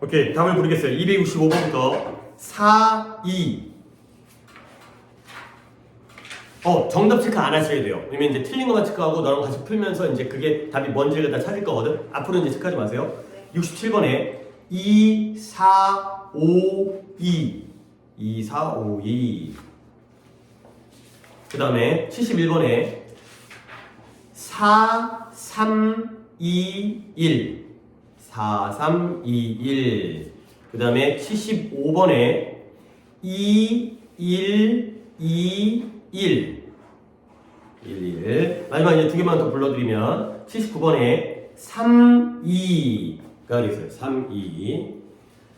오케이, 답을 부르겠어요. 265번부터 4, 2. 정답 체크 안 하셔야 돼요. 왜냐면 이제 틀린 것만 체크하고 너랑 같이 풀면서 이제 그게 답이 뭔지를 다 찾을 거거든. 앞으로 이제 체크하지 마세요. 67번에 2, 4, 5, 2. 2, 4, 5, 2. 그 다음에 71번에 4, 3, 2, 1. 4, 3, 2, 1. 그 다음에 75번에 2, 1, 2, 1. 1. 마지막 이제 두 개만 더 불러드리면 79번에 3, 2가 되겠어요. 3, 2.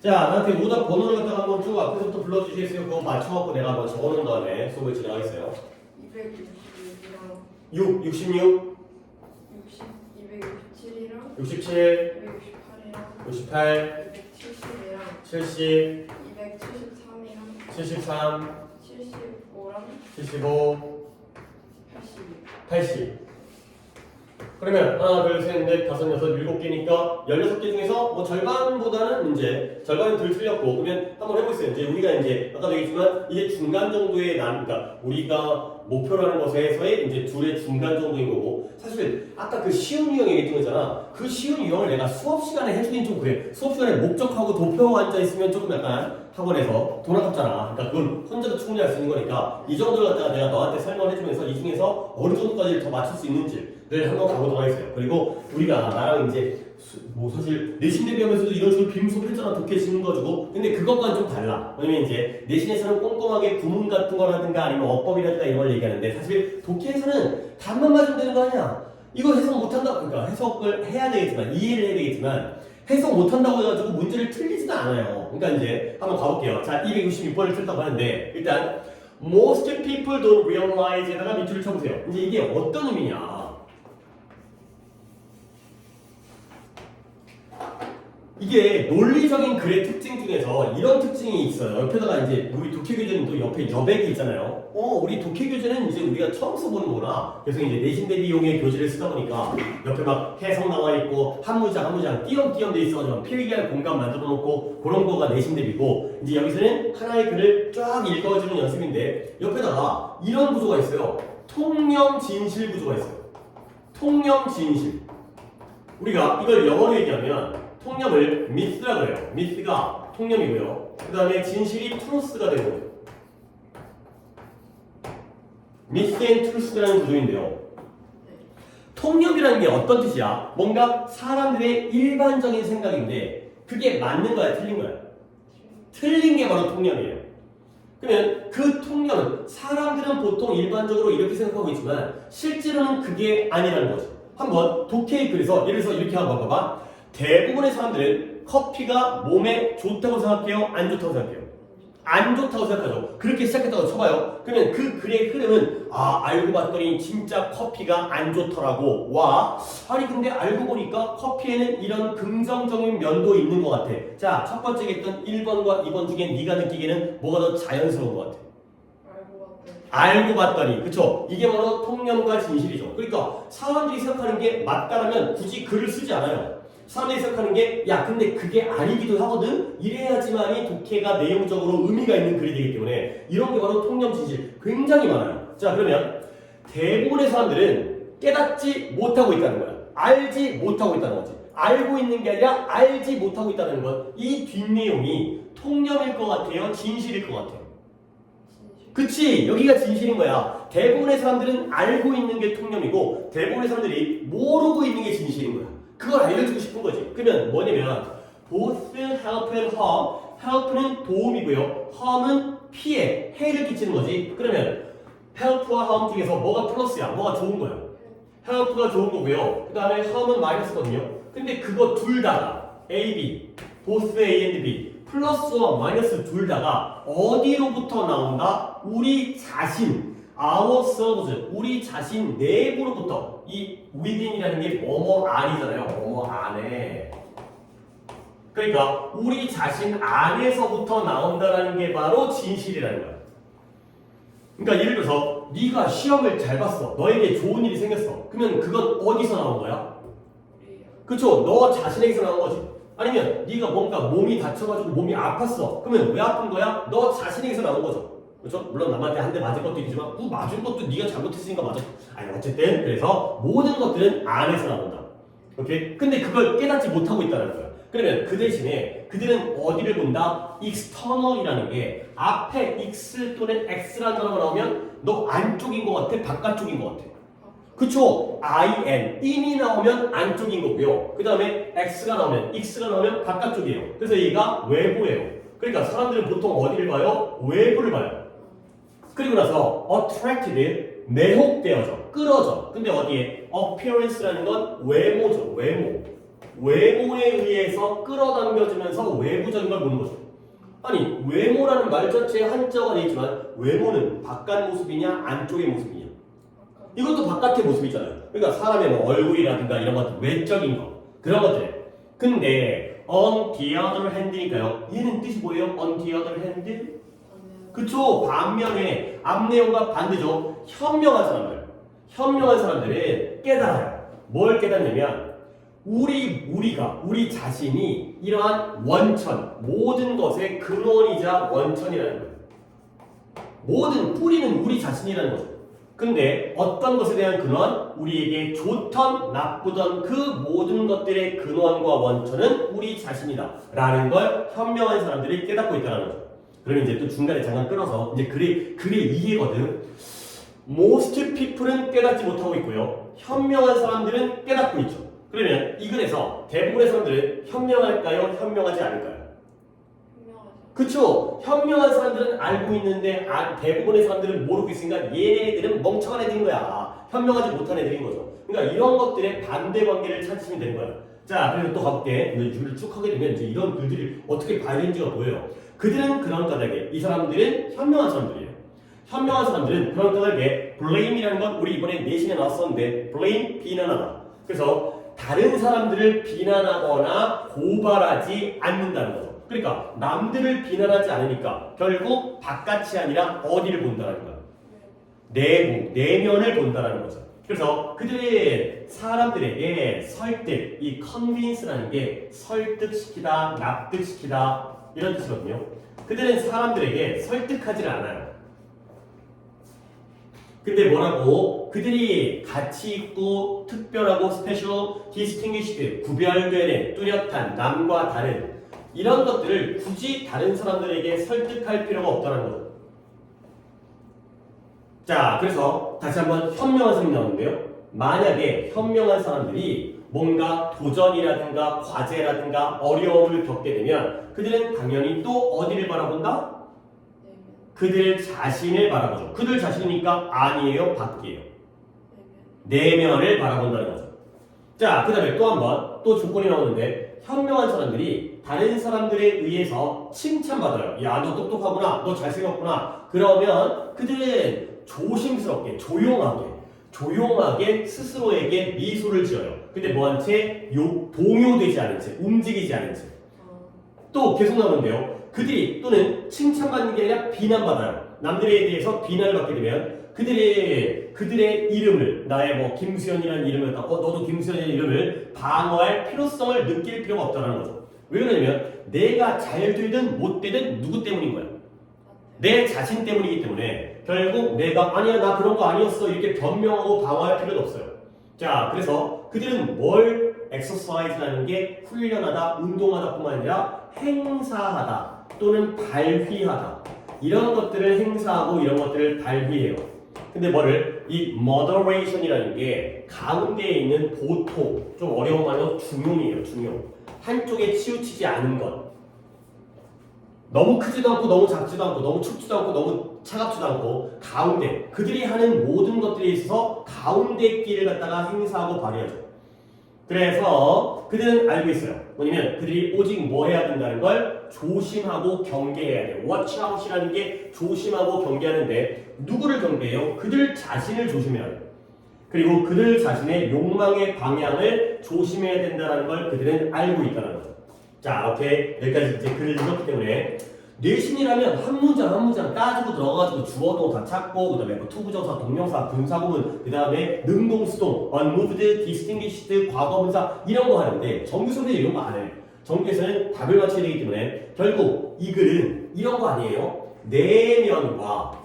자, 나한테 오답 번호를 갖다가 한번 쭉 앞에서부터 불러주시겠어요? 그거 맞춰갖고 내가 한번 적어놓은 다음에 수업을 진행하겠어요. 266이랑 6, 66, 267이랑 67, 268이랑 68, 270이랑 70, 273이랑 73, 75랑 75, 82. 80. 그러면 하나, 둘, 셋, 넷, 다섯, 여섯, 일곱 개니까 16개 중에서 뭐 절반보다는 이제 절반은 덜 틀렸고 그러면 한번 해보세요. 이제 우리가 이제 아까도 얘기했지만 이게 중간 정도의 그러니까 우리가 목표라는 것에서의 이제 둘의 중간 정도인 거고 사실 아까 그 쉬운 유형 얘기했던 거잖아. 그 쉬운 유형을 내가 수업 시간에 해주긴 좀 그래. 수업 시간에 목적하고 도표하고 앉아 있으면 조금 약간 학원에서 돈 아깝잖아. 그러니까 그건 혼자도 충분히 할 수 있는 거니까 이 정도를 갖다가 내가 너한테 설명을 해주면서 이 중에서 어느 정도까지 더 맞출 수 있는지를 한번 가보도록 하겠어요. 그리고 우리가 나랑 이제 뭐 사실 내신 대비하면서도 이런 식으로 빔수업 했잖아. 독해 지는 거 주고 근데 그것과는 좀 달라. 왜냐면 이제 내신에서는 꼼꼼하게 구문 같은 거라든가 아니면 어법이라든가 이런 걸 얘기하는데 사실 독해에서는 답만 맞으면 되는 거 아니야. 이거 해석 못한다. 그러니까 해석을 해야 되겠지만 이해를 해야 되겠지만 해석 못한다고 해가지고 문제를 틀리지도 않아요. 그러니까 이제 한번 가볼게요. 자, 266번을 틀다고 하는데 일단 most people don't realize에다가 밑줄을 쳐보세요. 이제 이게 어떤 의미냐? 이게 논리적인 글의 특징 중에서 이런 특징이 있어요. 옆에다가 이제 우리 독해교재는 또 옆에 여백이 있잖아요. 우리 독해교재는 이제 우리가 처음 써보는 거구나. 그래서 이제 내신 대비용의 교재를 쓰다 보니까 옆에 막 해석 나와 있고 한 문장 띄엄띄엄 돼 있어가지고 필기할 공간 만들어 놓고 그런 거가 내신 대비고 이제 여기서는 하나의 글을 쫙 읽어주는 연습인데 옆에다가 이런 구조가 있어요. 통념 진실 구조가 있어요. 통념 진실. 우리가 이걸 영어로 얘기하면 통념을 myth라고 해요. myth가 통념이고요. 그 다음에 진실이 truth가 되는 거예요. myth and truth라는 구조인데요. 통념이라는 게 어떤 뜻이야? 뭔가 사람들의 일반적인 생각인데 그게 맞는 거야, 틀린 거야? 틀린 게 바로 통념이에요. 그러면 그 통념은 사람들은 보통 일반적으로 이렇게 생각하고 있지만 실제로는 그게 아니라는 거죠. 한번 독해의 글에서 예를 들어서 이렇게 한번 봐봐. 대부분의 사람들은 커피가 몸에 좋다고 생각해요? 안 좋다고 생각해요? 안 좋다고 생각하죠. 그렇게 시작했다고 쳐봐요. 그러면 그 글의 흐름은 알고 봤더니 진짜 커피가 안 좋더라고. 아니 근데 알고 보니까 커피에는 이런 긍정적인 면도 있는 것 같아. 자, 첫 번째 했던 1번과 2번 중에 네가 느끼기에는 뭐가 더 자연스러운 것 같아? 알고 봤더니. 그쵸? 이게 바로 통념과 진실이죠. 그러니까 사람들이 생각하는 게 맞다라면 굳이 글을 쓰지 않아요. 사람들이 생각하는 게 근데 그게 아니기도 하거든. 이래야지만이 독해가 내용적으로 의미가 있는 글이 되기 때문에 이런 게 바로 통념 진실 굉장히 많아요. 자, 그러면 대부분의 사람들은 깨닫지 못하고 있다는 거야. 알지 못하고 있다는 거지. 알고 있는 게 아니라 알지 못하고 있다는 것. 이 뒷내용이 통념일 것 같아요? 진실일 것 같아요? 그치, 여기가 진실인 거야. 대부분의 사람들은 알고 있는 게 통념이고 대부분의 사람들이 모르고 있는 게 진실인 거야. 그걸 알려주고 싶은 거지. 그러면 뭐냐면 both help and harm. help는 도움이고요. harm은 피해, 해를 끼치는 거지. 그러면 help와 harm 중에서 뭐가 플러스야? 뭐가 좋은 거야? help가 좋은 거고요. 그 다음에 harm은 마이너스거든요. 근데 그거 둘 다가 A, B, both A and B 플러스와 마이너스 둘 다가 어디로부터 나온다? 우리 자신, ourselves, 우리 자신 내부로부터. 이 within이라는 게 뭐뭐 안이잖아요. 뭐뭐 안에. 그러니까 우리 자신 안에서부터 나온다는 게 바로 진실이라는 거야. 그러니까 예를 들어서 네가 시험을 잘 봤어. 너에게 좋은 일이 생겼어. 그러면 그건 어디서 나온 거야? 그쵸? 너 자신에게서 나온 거지. 아니면 네가 뭔가 몸이 다쳐가지고 몸이 아팠어. 그러면 왜 아픈 거야? 너 자신에게서 나온 거죠. 그렇죠? 물론 남한테 한 대 맞은 것도 있지만 그 맞은 것도 네가 잘못했으니까 맞아. 아니 어쨌든 그래서 모든 것들은 안에서 나온다. 오케이? 근데 그걸 깨닫지 못하고 있다는 거야. 그러면 그 대신에 그들은 어디를 본다? external이라는 게 앞에 x 또는 x라는 단어가 나오면 너 안쪽인 것 같아? 바깥쪽인 것 같아? 그쵸? in이 나오면 안쪽인 거고요. 그 다음에 x가 나오면 바깥쪽이에요. 그래서 얘가 외부예요. 그러니까 사람들은 보통 어디를 봐요? 외부를 봐요. 그리고 나서 attracted, 매혹되어져, 끌어져. 근데 어디에? appearance라는 건 외모죠. 외모에 의해서 끌어당겨지면서 외부적인 걸 보는 거죠. 아니 외모라는 말 자체에 한자가 되어 있지만 외모는 바깥 모습이냐 안쪽의 모습이냐? 이것도 바깥의 모습이잖아요. 그러니까 사람의 뭐 얼굴이라든가 이런 것들 외적인 거 그런 것들. 근데 on the other hand니까요. 얘는 뜻이 뭐예요? on the other hand? 그쵸? 반면에 앞 내용과 반대죠. 현명한 사람들은 깨달아요. 뭘 깨닫냐면 우리 자신이 이러한 원천, 모든 것의 근원이자 원천이라는 거예요. 모든 뿌리는 우리 자신이라는 거죠. 근데 어떤 것에 대한 근원? 우리에게 좋던 나쁘던 그 모든 것들의 근원과 원천은 우리 자신이다 라는 걸 현명한 사람들이 깨닫고 있다는 거죠. 그러면 이제 또 중간에 잠깐 끊어서 이제 글의 이해거든. Most people은 깨닫지 못하고 있고요. 현명한 사람들은 깨닫고 있죠. 그러면 이 글에서 대부분의 사람들은 현명할까요? 현명하지 않을까요? 그쵸? 현명한 사람들은 알고 있는데 대부분의 사람들은 모르고 있으니까 얘네들은 멍청한 애들인 거야. 현명하지 못한 애들인 거죠. 그러니까 이런 것들의 반대 관계를 찾으시면 되는 거야. 자, 그래서 또 가볼게. 줄을 쭉 하게 되면 이제 이런 글들이 어떻게 봐야 되는지가 보여요. 그들은 그런 까닭에 이 사람들은 현명한 사람들이에요. 현명한 사람들은 그런 까닭에 blame이라는 건 우리 이번에 내신에 나왔었는데 blame 비난하다. 그래서 다른 사람들을 비난하거나 고발하지 않는다는 거죠. 그러니까 남들을 비난하지 않으니까 결국 바깥이 아니라 어디를 본다는 거야? 내면을 본다는 거죠. 그래서 그들의 사람들에게 설득, 이 convince라는 게 설득시키다, 납득시키다 이런 뜻이거든요. 그들은 사람들에게 설득하지를 않아요. 근데 뭐라고? 그들이 가치 있고 특별하고 special, distinguished, 구별되는, 뚜렷한, 남과 다른 이런 것들을 굳이 다른 사람들에게 설득할 필요가 없다는 거죠. 자, 그래서 다시 한번 현명한 사람이 나오는데요. 만약에 현명한 사람들이 뭔가 도전이라든가 과제라든가 어려움을 겪게 되면 그들은 당연히 또 어디를 바라본다? 그들 자신을 바라보죠. 그들 자신이니까 아니에요, 밖이에요. 내면을 바라본다는 거죠. 자, 그 다음에 또 한 번 또 조건이 나오는데 현명한 사람들이 다른 사람들에 의해서 칭찬받아요. 야, 너 똑똑하구나, 너 잘생겼구나. 그러면 그들은 조심스럽게, 조용하게 스스로에게 미소를 지어요. 근데 뭐한 채 동요되지 않은 채, 움직이지 않은 채. 또 계속 나오는데요. 그들이 또는 칭찬받는 게 아니라 비난받아요. 남들에 대해서 비난을 받게 되면 그들의 이름을 나의 뭐 김수현이라는 이름을 갖고 너도 김수현이라는 이름을 방어할 필요성을 느낄 필요가 없다는 거죠. 왜 그러냐면 내가 잘 되든 못 되든 누구 때문인 거야? 내 자신 때문이기 때문에 결국 내가 아니야 나 그런 거 아니었어 이렇게 변명하고 방어할 필요도 없어요. 자, 그래서 그들은 뭘 exercise라는 게 훈련하다, 운동하다 뿐만 아니라 행사하다 또는 발휘하다 이런 것들을 행사하고 이런 것들을 발휘해요. 근데 이 moderation이라는 게 가운데에 있는 보통, 좀 어려운 말로 중용이에요, 중용. 한쪽에 치우치지 않은 것. 너무 크지도 않고 너무 작지도 않고 너무 춥지도 않고 너무 차갑지도 않고 가운데 그들이 하는 모든 것들에 있어서 가운데 길을 갖다가 행사하고 발휘하죠. 그래서 그들은 알고 있어요. 뭐냐면 그들이 오직 뭐 해야 된다는 걸 조심하고 경계해야 돼요. watch out이라는 게 조심하고 경계하는데 누구를 경계해요? 그들 자신을 조심해야 돼요. 그리고 그들 자신의 욕망의 방향을 조심해야 된다는 걸 그들은 알고 있다는 거죠. 자, 오케이. 여기까지 이제 글을 읽었기 때문에 내신이라면 한 문장 따지고 들어가가지고 주어도 다 찾고 그 다음에 뭐 투부정사, 동명사, 분사구문 그 다음에 능동, 수동, unmoved, distinguished, 과거분사 이런 거 하는데 정규 선생님 이런 거 안 해. 정규에서는 답을 맞춰야 되기 때문에 결국 이 글은 이런 거 아니에요. 내면과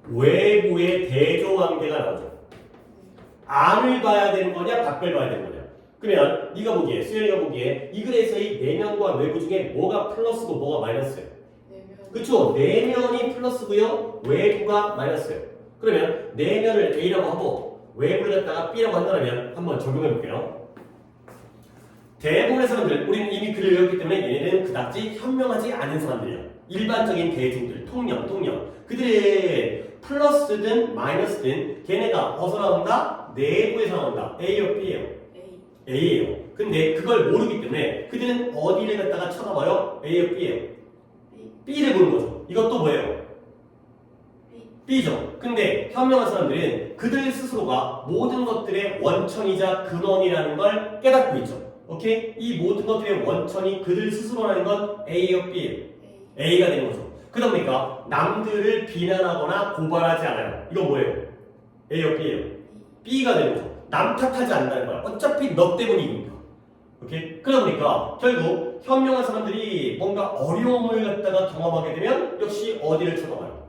외부의 대조관계가 나오죠. 안을 봐야 되는 거냐 밖을 봐야 되는 거냐. 그러면 네가 보기에 수현이가 보기에 이 글에서의 내면과 외부 중에 뭐가 플러스고 뭐가 마이너스예요? 내면. 그쵸? 내면이 플러스고요 외부가 마이너스예요. 그러면 내면을 A라고 하고 외부를 갖다가 B라고 한다면 한번 적용해 볼게요. 대부분의 사람들, 우리는 이미 글을 외웠기 때문에 얘네는 그닥지 현명하지 않은 사람들이야. 일반적인 대중들, 통념. 그들의 플러스든 마이너스든 걔네가 어디서 나온다? 내부에서 나온다. A요, B예요? A. A예요. 근데 그걸 모르기 때문에 그들은 어디를 갖다가 쳐다봐요? A요, B예요? B. B를 보는 거죠. 이것도 뭐예요? B. B죠. 근데 현명한 사람들은 그들 스스로가 모든 것들의 원천이자 근원이라는 걸 깨닫고 있죠. 오케이? 이 모든 것들의 원천이 그들 스스로라는 건 A요, B예요? A. A가 되는 거죠. 그러다 보니까 남들을 비난하거나 고발하지 않아요. 이거 뭐예요? A요, B예요? B가 되는 거죠. 남 탓하지 않는다는 거야. 어차피 너 때문이니까. 오케이? 그러다 보니까 결국 현명한 사람들이 뭔가 어려움을 갖다가 경험하게 되면 역시 어디를 쳐다봐요?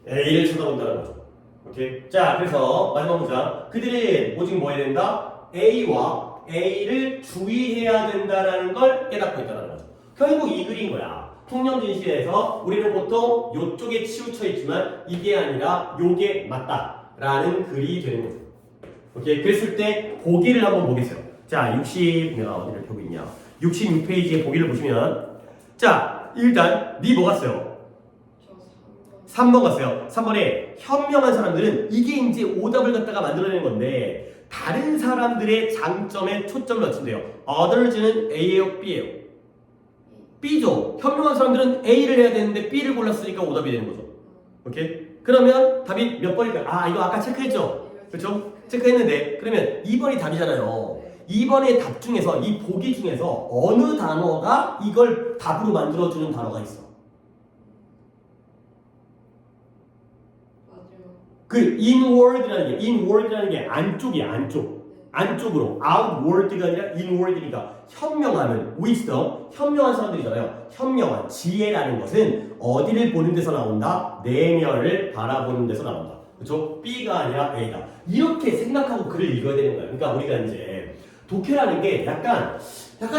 A. A를 쳐다본다는 거죠. 오케이? 자, 그래서 마지막 문장. 그들이 오직 뭐 해야 된다? A와 A를 주의해야 된다는 걸 깨닫고 있다는 거죠. 결국 이 글인 거야. 통념진시에서 우리는 보통 요쪽에 치우쳐 있지만 이게 아니라 요게 맞다라는 글이 되는 거죠. 오케이? 그랬을 때 보기를 한번 보겠어요. 자, 내가 어디를 펴고 있냐? 66페이지에 보기를 보시면 자, 일단 네 뭐 갔어요? 저 3번. 3번 갔어요. 3번에 현명한 사람들은 이게 이제 오답을 갖다가 만들어내는 건데 다른 사람들의 장점에 초점을 맞춘대요. Others는 A예요, B예요? B죠. 현명한 사람들은 A를 해야 되는데 B를 골랐으니까 오답이 되는 거죠. 오케이? 그러면 답이 몇 번일까요? 아, 이거 아까 체크했죠? 그렇죠? 체크했는데 그러면 2번이 답이잖아요. 2번의 답 중에서 이 보기 중에서 어느 단어가 이걸 답으로 만들어주는 단어가 있어? 맞아요. 그 inward라는 게 안쪽이야, 안쪽으로 outward가 아니라 inward니까 현명함은 wisdom, 현명한 사람들이잖아요. 현명한 지혜라는 것은 어디를 보는 데서 나온다? 내면을 바라보는 데서 나온다. 그렇죠? B가 아니라 A다. 이렇게 생각하고 글을 읽어야 되는 거야. 그러니까 우리가 이제 독해라는 게 약간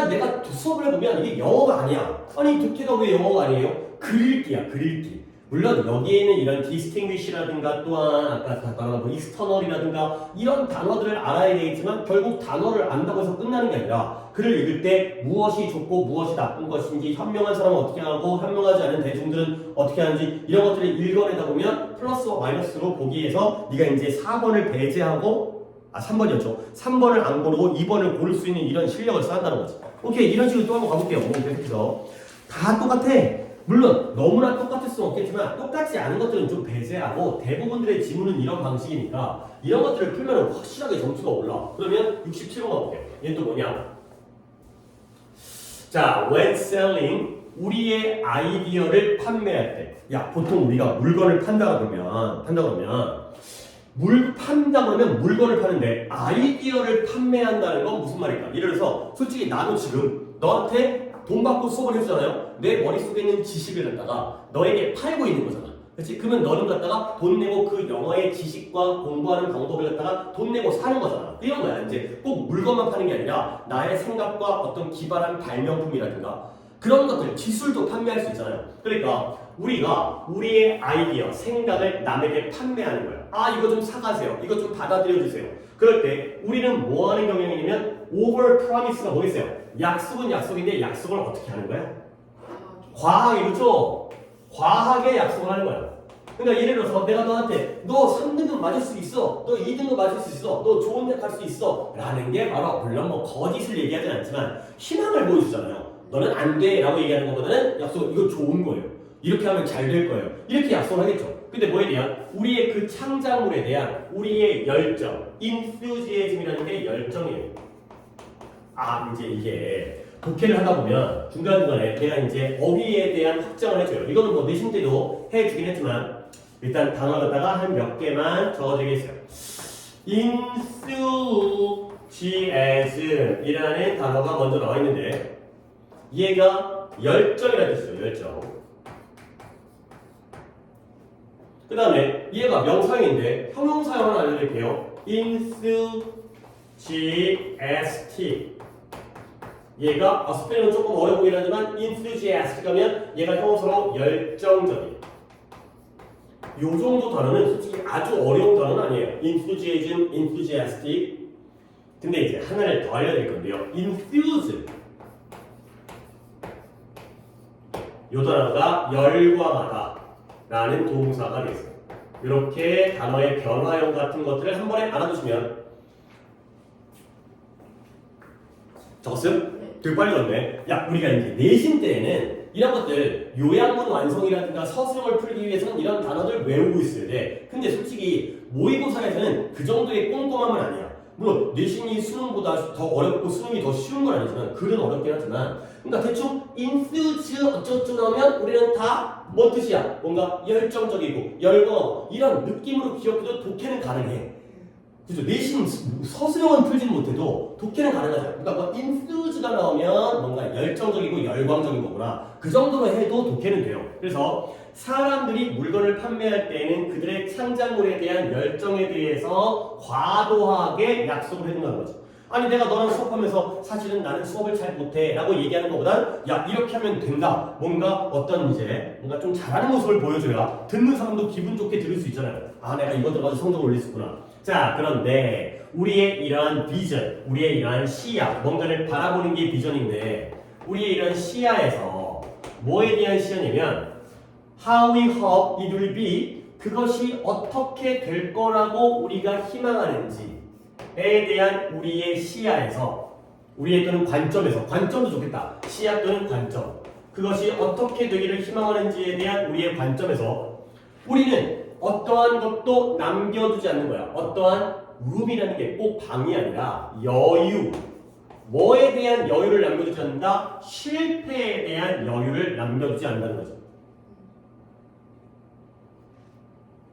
내가 수업을 해보면 이게 영어가 아니야. 아니 독해가 왜 영어가 아니에요? 글읽기야, 글읽기. 물론 여기에는 이런 distinguish라든가 또한 아까 말한 뭐 external이라든가 이런 단어들을 알아야 되겠지만 결국 단어를 안다고 해서 끝나는 게 아니라 글을 읽을 때 무엇이 좋고 무엇이 나쁜 것인지 현명한 사람은 어떻게 하고 현명하지 않은 대중들은 어떻게 하는지 이런 것들을 읽어내다 보면 플러스와 마이너스로 보기에서 네가 이제 4번을 배제하고 3번이었죠. 3번을 안 고르고 2번을 고를 수 있는 이런 실력을 쌓는다는 거지. 오케이, 이런 식으로 또 한번 가볼게요. 계속해서 다 똑같아. 물론 너무나 똑같을 수는 없겠지만 똑같지 않은 것들은 좀 배제하고 대부분들의 지문은 이런 방식이니까 이런 것들을 풀면 확실하게 점수가 올라. 그러면 67번 가볼게요. 얘는 또 뭐냐? 자, when selling 우리의 아이디어를 판매할 때, 야 보통 우리가 물건을 판다 그러면 물건을 파는데 아이디어를 판매한다는 건 무슨 말일까? 예를 들어서 솔직히 나도 지금 너한테 돈 받고 수업을 해주잖아요. 내 머릿속에 있는 지식을 갖다가 너에게 팔고 있는 거잖아. 그렇지? 그러면 너는 갖다가 돈 내고 그 영어의 지식과 공부하는 방법을 갖다가 돈 내고 사는 거잖아. 이런 거야. 이제 꼭 물건만 파는 게 아니라 나의 생각과 어떤 기발한 발명품이라든가 그런 것들, 기술도 판매할 수 있잖아요. 그러니까 우리가 우리의 아이디어, 생각을 남에게 판매하는 거야. 아, 이거 좀 사가세요. 이거 좀 받아들여 주세요. 그럴 때 우리는 뭐 하는 경향이냐면 over promise가 뭐겠어요? 약속은 약속인데 약속을 어떻게 하는 거야? 과하게, 그렇죠? 과하게 약속을 하는 거야. 그러니까 예를 들어서 내가 너한테 너 3등급 맞을 수 있어, 너 2등급 맞을 수 있어, 너 좋은 데 갈 수 있어 라는 게 바로 물론 뭐 거짓을 얘기하진 않지만 희망을 보여주잖아요. 너는 안 돼 라고 얘기하는 것보다는 약속, 이거 좋은 거예요. 이렇게 하면 잘 될 거예요. 이렇게 약속을 하겠죠. 근데 뭐에 대한? 우리의 그 창작물에 대한 우리의 열정, enthusiasm이라는 게 열정이에요. 아, 이제 이게 독해를 하다 보면 중간중간에 걔가 이제 어휘에 대한 확장을 해줘요. 이거는 뭐 내신 때도 해주긴 했지만 일단 단어 갖다가 한 몇 개만 적어드리겠어요. enthusiasm이라는 단어가 먼저 나와 있는데 얘가 열정이라는 뜻이죠. 열정. 그 다음에 얘가 명사형인데 형용사형 하나 알려드릴게요. enthusiastic. 얘가 스펠링은 조금 어려 보이긴 하지만 enthusiastic 하면 얘가 형용사로 열정적인. 요 정도 단어는 솔직히 아주 어려운 단어는 아니에요. enthusiasm, enthusiastic. 근데 이제 하나를 더 알려드릴 건데요. enthuse. 요 단어가 열광하다 라는 동사가 되겠습니다. 이렇게 단어의 변화형 같은 것들을 한 번에 알아두시면 적었음? 네. 되게 빨리 적네. 야, 우리가 이제 내신 때에는 이런 것들 요양문 완성이라든가 서술형을 풀기 위해서는 이런 단어들 외우고 있어야 돼. 근데 솔직히 모의고사에서는 그 정도의 꼼꼼함은 아니야. 물론 내신이 수능보다 더 어렵고 수능이 더 쉬운 건 아니지만 글은 어렵긴 하지만 그러니까 대충 enthuse 어쩌고 나오면 우리는 다 뭔 뜻이야? 뭔가 열정적이고 열광 이런 느낌으로 기억해도 독해는 가능해. 그죠? 내신 서술형은 풀지는 못해도 독해는 가능하죠. 그러니까 뭐 enthuse가 나오면 뭔가 열정적이고 열광적인 거구나. 그 정도로 해도 독해는 돼요. 그래서 사람들이 물건을 판매할 때에는 그들의 창작물에 대한 열정에 대해서 과도하게 약속을 해준다는 거죠. 아니 내가 너랑 수업하면서 사실은 나는 수업을 잘 못해 라고 얘기하는 것보단 야 이렇게 하면 된다. 뭔가 어떤 이제 뭔가 좀 잘하는 모습을 보여줘야 듣는 사람도 기분 좋게 들을 수 있잖아요. 아 내가 이거 들어가지고 성적을 올릴 수 있구나. 자 그런데 우리의 이러한 비전, 우리의 이러한 시야, 뭔가를 바라보는 게 비전인데 우리의 이런 시야에서 뭐에 대한 시야냐면 how we hope it will be 그것이 어떻게 될 거라고 우리가 희망하는지에 대한 우리의 시야에서 우리의 또는 관점에서 관점도 좋겠다. 시야 또는 관점 그것이 어떻게 되기를 희망하는지에 대한 우리의 관점에서 우리는 어떠한 것도 남겨두지 않는 거야. 어떠한 room이라는 게 꼭 방이 아니라 여유. 뭐에 대한 여유를 남겨두지 않는다? 실패에 대한 여유를 남겨두지 않는다는 거죠.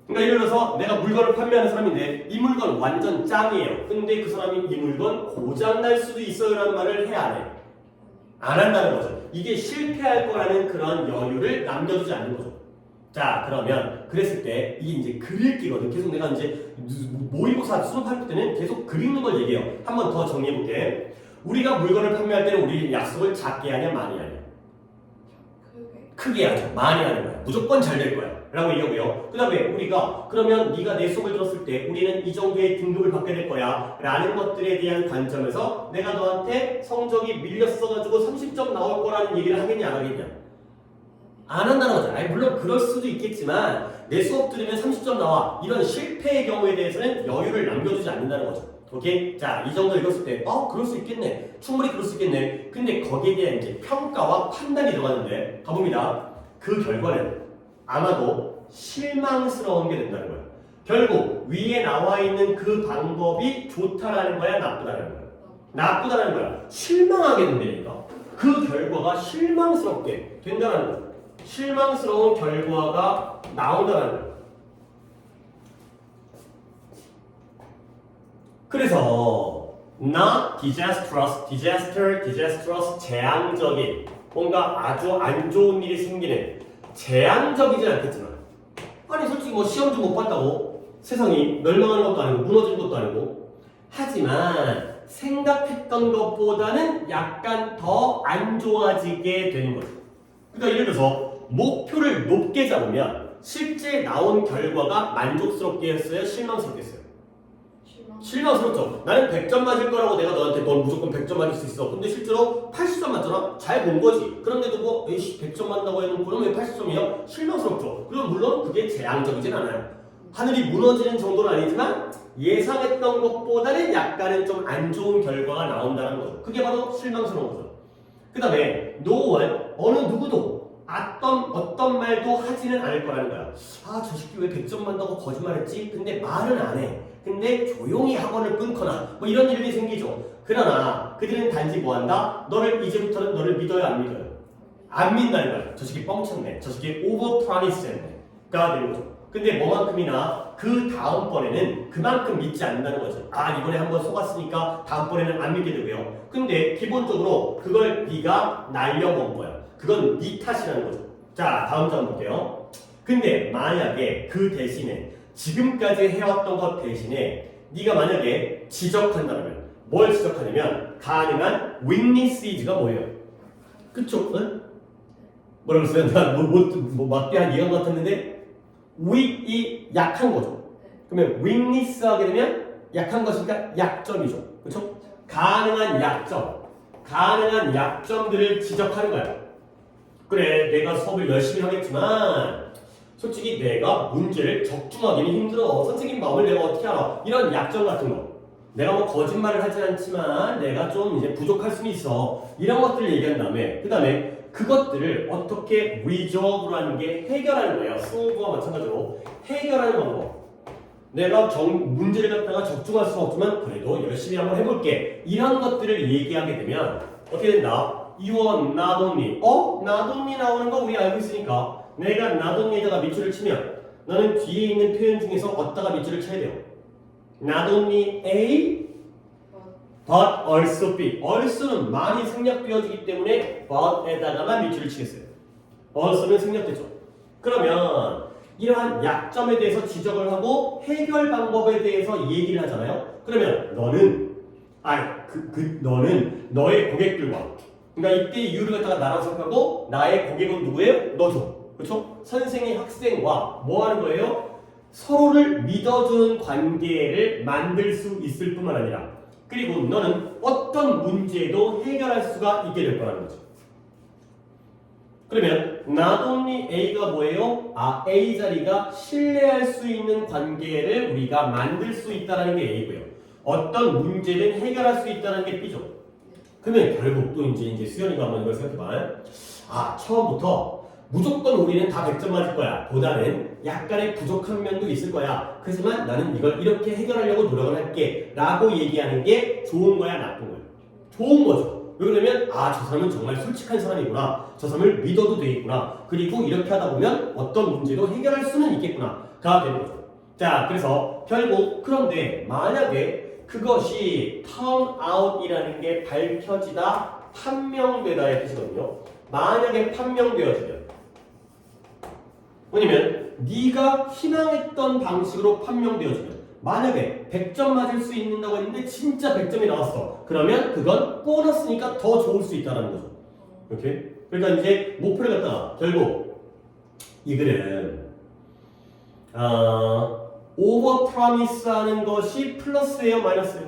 그러니까 예를 들어서 내가 물건을 판매하는 사람인데 이 물건 완전 짱이에요. 근데 그 사람이 이 물건 고장날 수도 있어요 라는 말을 해 안 해? 안 한다는 거죠. 이게 실패할 거라는 그런 여유를 남겨두지 않는 거죠. 자 그러면 그랬을 때 이게 이제 그릴기거든. 계속 내가 이제 모의고사 수업할 때는 계속 그리는 걸 얘기해요. 한 번 더 정리해볼게. 우리가 물건을 판매할 때는 우리 약속을 작게 하냐 많이 하냐? 크게 하죠. 많이 하는 거야. 무조건 잘 될 거야 라고 얘기하고요. 그 다음에 우리가 그러면 네가 내 수업을 들었을 때 우리는 이 정도의 등급을 받게 될 거야 라는 것들에 대한 관점에서 내가 너한테 성적이 밀렸어가지고 30점 나올 거라는 얘기를 하겠냐 안 하겠냐? 안 한다는 거죠. 아니, 물론 그럴 수도 있겠지만 내 수업 들으면 30점 나와 이런 실패의 경우에 대해서는 여유를 남겨두지 않는다는 거죠. 오케이? 자, 이 정도 읽었을 때 그럴 수 있겠네. 충분히 그럴 수 있겠네. 근데 거기에 대한 이제 평가와 판단이 들어가는데 가봅니다. 그 결과는 아마도 실망스러운 게 된다는 거예요. 결국 위에 나와 있는 그 방법이 좋다라는 거야, 나쁘다라는 거야? 나쁘다라는 거야. 실망하게 된다니까. 그 결과가 실망스럽게 된다는 거야. 실망스러운 결과가 나온다는 거예요. 그래서 not disastrous 재앙적인 뭔가 아주 안 좋은 일이 생기는 재앙적이진 않겠지만 아니 솔직히 뭐 시험도 못 봤다고 세상이 멸망하는 것도 아니고 무너지는 것도 아니고 하지만 생각했던 것보다는 약간 더 안 좋아지게 되는 거죠. 그러니까 예를 들어서 목표를 높게 잡으면 실제 나온 결과가 만족스럽게 했어요? 실망스럽게 했어요? 실망스럽죠. 나는 100점 맞을 거라고 내가 너한테 넌 무조건 100점 맞을 수 있어. 근데 실제로 80점 맞잖아? 잘 본 거지. 그런데도 뭐 에이씨 100점 맞는다고 해놓고 그러면 왜 80점이야? 실망스럽죠. 그럼 물론 그게 재앙적이진 않아요. 하늘이 무너지는 정도는 아니지만 예상했던 것보다는 약간은 좀 안 좋은 결과가 나온다는 거죠. 그게 바로 실망스러운 거죠. 그 다음에 no one, 어느 누구도 어떤 말도 하지는 않을 거라는 거야. 아, 저 새끼 왜 100점 만다고 거짓말했지? 근데 말은 안 해. 근데 조용히 학원을 끊거나 뭐 이런 일이 생기죠. 그러나 그들은 단지 뭐한다? 이제부터는 너를 믿어요 안 믿어요? 안 믿는다는 거야. 저 새끼 뻥쳤네. 저 새끼 오버 프라미스 했네. 가 되는 거죠. 그 근데 뭐만큼이나 그 다음번에는 그만큼 믿지 않는다는 거죠. 아, 이번에 한번 속았으니까 다음번에는 안 믿게 되고요. 근데 기본적으로 그걸 네가 날려먹은 거야. 그건 네 탓이라는 거죠. 자, 다음 장 볼게요. 근데 만약에 그 대신에 지금까지 해왔던 것 대신에 네가 만약에 지적한다면 뭘 지적하냐면 가능한 weakness가 뭐예요? 그쵸? 응? 뭐라고 했어요? 나뭐 맞게 한 이해한 것 같았는데 weak이 약한 거죠. 그러면 weakness 하게 되면 약한 것이니까 약점이죠. 그렇죠? 가능한 약점, 가능한 약점들을 지적하는 거야. 그래, 내가 수업을 열심히 하겠지만 솔직히 내가 문제를 적중하기는 힘들어. 선생님 마음을 내가 어떻게 알아? 이런 약점 같은 거. 내가 뭐 거짓말을 하진 않지만 내가 좀 이제 부족할 수는 있어. 이런 것들을 얘기한 다음에 그 다음에 그것들을 어떻게 resolve로 하는 게 해결하는 거예요. solve와 마찬가지로 해결하는 방법. 내가 문제를 갖다가 적중할 수 없지만 그래도 열심히 한번 해볼게. 이런 것들을 얘기하게 되면 어떻게 된다? You are not only. not only 나오는 거 우리 알고 있으니까 내가 not only에다가 밑줄을 치면 너는 뒤에 있는 표현 중에서 어디다가 밑줄을 쳐야 돼요? Not only A, but also B. also는 많이 생략되어지기 때문에 but에다가만 밑줄을 치겠어요. also는 생략되죠. 그러면 이러한 약점에 대해서 지적을 하고 해결 방법에 대해서 얘기를 하잖아요. 그러면 너는 너의 고객들과 그러니까 이때 이유를 갖다가 나라고 생각하고 나의 고객은 누구예요? 너죠. 그렇죠? 선생이 학생과 뭐 하는 거예요? 서로를 믿어주는 관계를 만들 수 있을 뿐만 아니라 그리고 너는 어떤 문제도 해결할 수가 있게 될 거라는 거죠. 그러면 not only A가 뭐예요? A 자리가 신뢰할 수 있는 관계를 우리가 만들 수 있다는 게 A고요. 어떤 문제든 해결할 수 있다는 게 B죠. 그러면 결국 또 이제 수연이가 한번 이걸 생각해봐. 처음부터 무조건 우리는 다 100점 맞을 거야. 보다는 약간의 부족한 면도 있을 거야. 그렇지만 나는 이걸 이렇게 해결하려고 노력을 할게. 라고 얘기하는 게 좋은 거야, 나쁜 거야? 좋은 거죠. 왜 그러면 저 사람은 정말 솔직한 사람이구나. 저 사람을 믿어도 되겠구나. 그리고 이렇게 하다 보면 어떤 문제도 해결할 수는 있겠구나. 가 되는 거죠. 자, 그래서 결국 그런데 만약에 그것이 turn out이라는 게 밝혀지다, 판명되다의 뜻이거든요. 만약에 판명되어지면 왜냐면 네가 희망했던 방식으로 판명되어지면 만약에 100점 맞을 수 있는다고 했는데 진짜 100점이 나왔어. 그러면 그건 보너스니까 더 좋을 수 있다는 거죠. 오케이? 그러니까 이제 목표를 갖다가 결국 이 글은 오버 프라미스 하는 것이 플러스예요, 마이너스예요?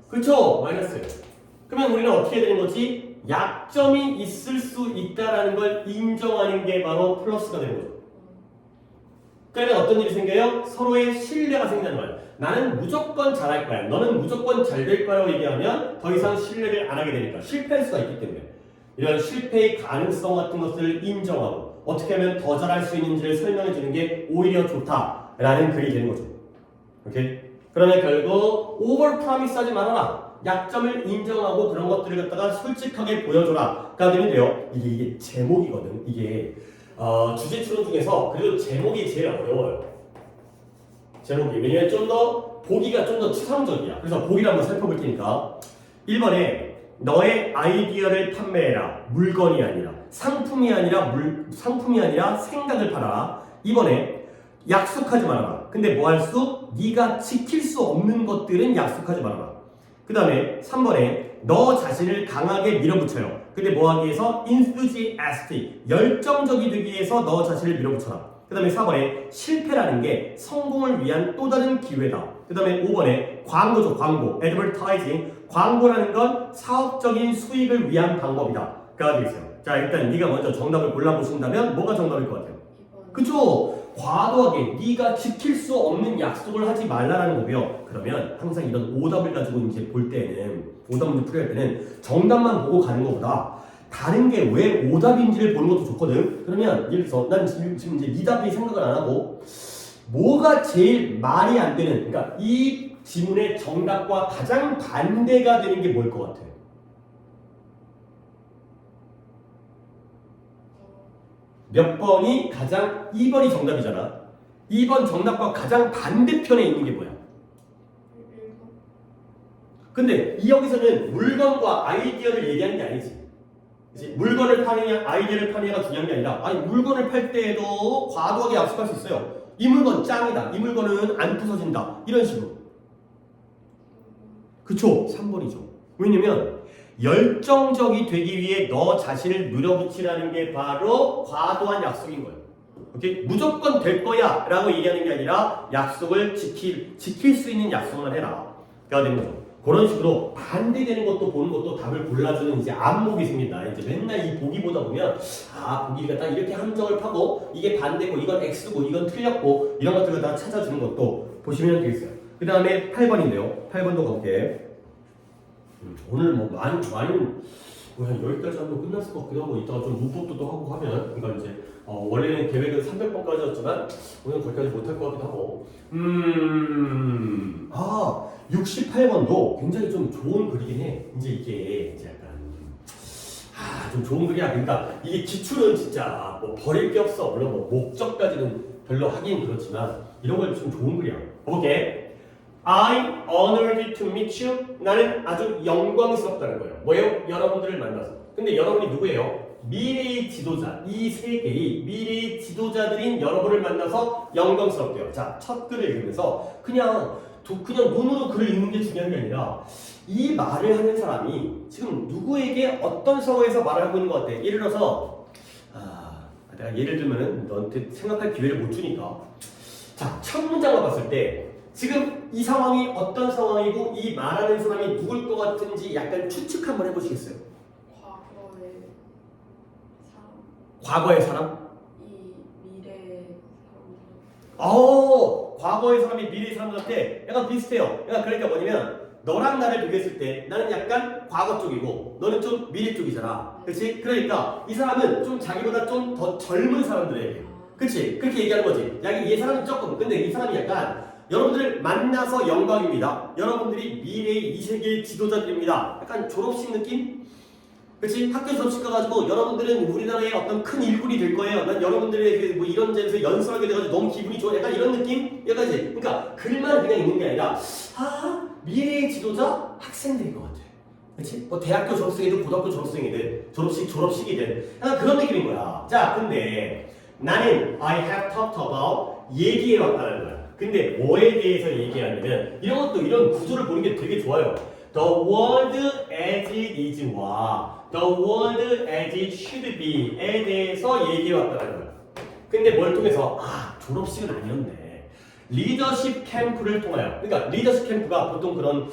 그렇죠, 마이너스예요. 그러면 우리는 어떻게 해야 되는 거지? 약점이 있을 수 있다라는 걸 인정하는 게 바로 플러스가 되는 거죠. 그러면 어떤 일이 생겨요? 서로의 신뢰가 생긴다는 거예요. 나는 무조건 잘할 거야. 너는 무조건 잘 될 거라고 얘기하면 더 이상 신뢰를 안 하게 되니까 실패할 수가 있기 때문에 이런 실패의 가능성 같은 것을 인정하고 어떻게 하면 더 잘할 수 있는지를 설명해 주는 게 오히려 좋다라는 글이 되는 거죠. 오케이? 그러면 결국 오버 프라미스 하지 말아라. 약점을 인정하고 그런 것들을 갖다가 솔직하게 보여줘라.가 되는데요. 이게 제목이거든. 이게 주제 추론 중에서 그래도 제목이 제일 어려워요. 제목이. 왜냐면 좀 더 보기가 좀 더 추상적이야. 그래서 보기를 한번 살펴볼 테니까 1번에 너의 아이디어를 판매해라. 물건이 아니라 상품이 아니라 생각을 팔아라. 2번에 약속하지 말아라. 근데 뭐 할 수? 네가 지킬 수 없는 것들은 약속하지 말아라. 그 다음에 3번에 너 자신을 강하게 밀어붙여요. 근데 뭐 하기 위해서? enthusiastic, 열정적이 되기 위해서 너 자신을 밀어붙여라. 그 다음에 4번에 실패라는 게 성공을 위한 또 다른 기회다. 그 다음에 5번에 광고죠. 광고, advertising. 광고라는 건 사업적인 수익을 위한 방법이다. 가 되어 있어요. 자, 일단 네가 먼저 정답을 골라보신다면 뭐가 정답일 것 같아요? 그쵸? 과도하게 네가 지킬 수 없는 약속을 하지 말라라는 거고요. 그러면 항상 이런 오답을 가지고 이제 볼 때는 오답 문제 풀이할 때는 정답만 보고 가는 것보다 다른 게 왜 오답인지를 보는 것도 좋거든. 그러면 예를 들어서 난 지금 이제 이 답이 생각을 안 하고 뭐가 제일 말이 안 되는, 그러니까 이 지문의 정답과 가장 반대가 되는 게 뭘 것 같아요? 몇 번이 가장 2번이 정답이잖아. 2번 정답과 가장 반대편에 있는 게 뭐야? 1번. 근데 이 여기서는 물건과 아이디어를 얘기하는 게 아니지. 그치? 물건을 파느냐 아이디어를 파느냐가 중요한 게 아니라 아니 물건을 팔 때에도 과도하게 약속할 수 있어요. 이 물건 짱이다. 이 물건은 안 부서진다. 이런 식으로. 그쵸? 3번이죠. 왜냐면 열정적이 되기 위해 너 자신을 밀어붙이라는 게 바로 과도한 약속인 거예요. 오케이? 무조건 될 거야 라고 얘기하는 게 아니라 약속을 지킬 수 있는 약속만 해라. 가 되는 거죠. 그런 식으로 반대되는 것도 보는 것도 답을 골라주는 이제 안목이 생긴다. 이제 맨날 이 보기 보다 보면 아 보기가 딱 이렇게 함정을 파고 이게 반대고 이건 X고 이건 틀렸고 이런 것들을 다 찾아주는 것도 보시면 되겠어요. 그 다음에 8번인데요. 8번도 가볼게. 오늘 뭐 많이 한 여기까지 하면 끝났을 것 같기도 하고 이따가 좀 문법도 또 하고 하면 그러니까 이제 원래는 계획은 300번까지였지만 오늘 거기까지 못할 것 같기도 하고 68번도 굉장히 좀 좋은 글이긴 해. 이제 이게 이제 약간 좀 좋은 글이야. 그러니까 이게 기출은 진짜 뭐 버릴 게 없어. 물론 뭐 목적까지는 별로 하긴 그렇지만 이런 걸 좀 좋은 글이야. 볼게. I'm honored to meet you. 나는 아주 영광스럽다는 거예요. 뭐예요? 여러분들을 만나서. 근데 여러분이 누구예요? 미래의 지도자. 이 세계의 미래의 지도자들인 여러분을 만나서 영광스럽대요. 자, 첫 글을 읽으면서 그냥 눈으로 글을 읽는 게 중요한 게 아니라 이 말을 하는 사람이 지금 누구에게 어떤 상황에서 말을 하고 있는 것 같아. 예를 들어서 내가 예를 들면은 너한테 생각할 기회를 못 주니까 자, 첫 문장만 봤을 때 지금 이 상황이 어떤 상황이고 이 말하는 사람이 누굴 것 같은지 약간 추측 한번 해보시겠어요? 과거의 사람. 과거의 사람? 이 미래의 사람들. 과거의 사람이 미래의 사람들한테 약간 비슷해요. 그러니까 뭐냐면 너랑 나를 비교했을 때 나는 약간 과거 쪽이고 너는 좀 미래 쪽이잖아. 그렇지? 그러니까 이 사람은 좀 자기보다 좀 더 젊은 사람들에게 그렇지? 그렇게 얘기하는 거지. 이 사람은 조금 근데 이 사람이 약간 여러분들을 만나서 영광입니다. 여러분들이 미래의 이 세계의 지도자들입니다. 약간 졸업식 느낌? 그렇지? 학교 졸업식 가가지고 여러분들은 우리나라의 어떤 큰 일꾼이 될 거예요. 난 여러분들의 뭐 이런 자리에서 연설하게 돼가지고 너무 기분이 좋아. 약간 이런 느낌? 여기까지. 그러니까 글만 그냥 읽는 게 아니라 미래의 지도자 학생들인 것 같아. 그렇지? 뭐 대학교 졸업생이든 고등학교 졸업생이든 졸업식이든 약간 그런 느낌인 거야. 자, 근데 나는 I have talked about 얘기해 왔다는 거야. 근데 뭐에 대해서 얘기하냐면 이런 것도 이런 구조를 보는 게 되게 좋아요. The world as it is와 the world as it should be에 대해서 얘기해 왔다는 거야. 근데 뭘 통해서 졸업식은 아니었네. 리더십 캠프를 통하여. 그러니까 리더십 캠프가 보통 그런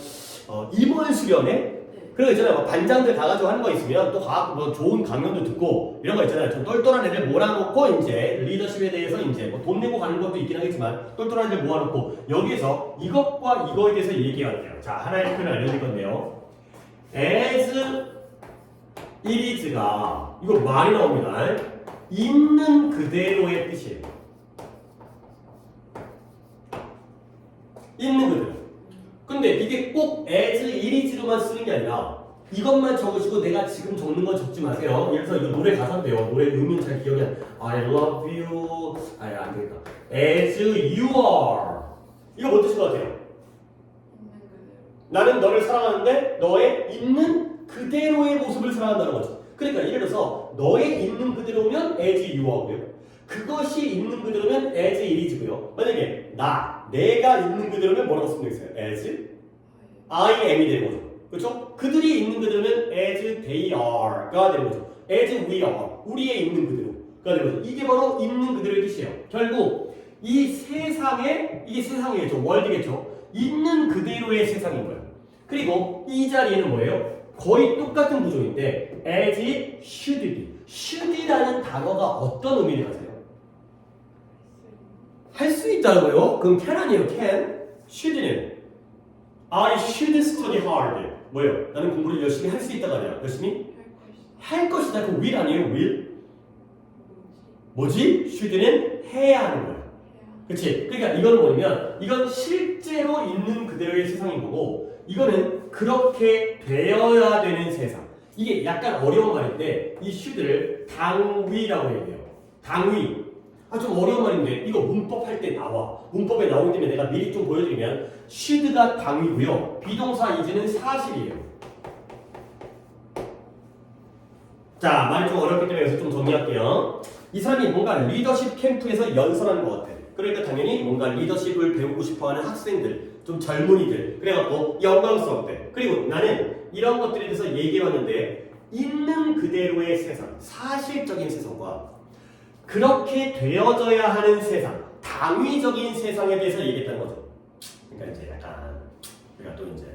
임원 수련회 그런 거 있잖아요. 뭐 반장들 가가지고 하는 거 있으면 또 가고 뭐 좋은 강연도 듣고 이런 거 있잖아요. 좀 똘똘한 애들 몰아놓고 이제 리더십에 대해서 이제 뭐 돈 내고 가는 것도 있긴 하겠지만 똘똘한 애들 모아놓고 여기에서 이것과 이거에 대해서 얘기해야 자, 하나의 표현을 알려드릴 건데요. as it is가 이거 말이 나옵니다. 있는 그대로의 뜻이에요. 있는 그대로. 근데 이게 꼭 as it is로만 쓰는 게 아니라 이것만 적으시고 내가 지금 적는 건 적지 마세요. 예를 들어서 이거 노래 가사인데요. 노래 음은 잘 기억이 안 I love you 안 되겠다. as you are 이거 뭐 뜻인 것 같아요? 있는 그대로. 나는 너를 사랑하는데 너의 있는 그대로의 모습을 사랑한다는 거죠. 그러니까 예를 들어서 너의 있는 그대로면 as you are고요. 그것이 있는 그대로면 as it is고요. 만약에 내가 있는 그대로면 뭐라고 쓰면 되겠어요? as I am이 되는 거죠. 그렇죠? 그들이 있는 그대로면 as they are가 되는 거죠. as we are 우리의 있는 그대로가 되는 거죠. 이게 바로 있는 그대로의 뜻이에요. 결국 이 세상에 이게 세상이겠죠. 월드겠죠. 있는 그대로의 세상인 거예요. 그리고 이 자리에는 뭐예요? 거의 똑같은 구조인데 as it should be. should이라는 단어가 어떤 의미를 가져요? 할 수 있다고요? 그럼 can 아니에요? can? should는 I should study hard. 뭐예요? 나는 공부를 열심히 할 수 있다가 아니라 열심히 할 것이다. 그 will 아니에요? will? 뭐지? should는 해야 하는 거예요. 그렇지? 그러니까 이거는 뭐냐면 이건 실제로 있는 그대로의 세상인 거고 이거는 그렇게 되어야 되는 세상. 이게 약간 어려운 말인데 이 should를 당위라고 얘기해요. 당위. 좀 어려운 말인데 이거 문법 할 때 나와. 문법에 나오기 때문에 내가 미리 좀 보여드리면 should가 당위고요. 비동사 is는 사실이에요. 자, 말이 좀 어렵기 때문에 여기서 좀 정리할게요. 이 사람이 뭔가 리더십 캠프에서 연설하는 것 같아. 그러니까 당연히 뭔가 리더십을 배우고 싶어하는 학생들, 좀 젊은이들, 그래갖고 영광스럽대. 그리고 나는 이런 것들에 대해서 얘기해봤는데 있는 그대로의 세상, 사실적인 세상과 그렇게 되어져야 하는 세상, 당위적인 세상에 대해서 얘기했다는 거죠. 그러니까 이제 약간 우리가 또 이제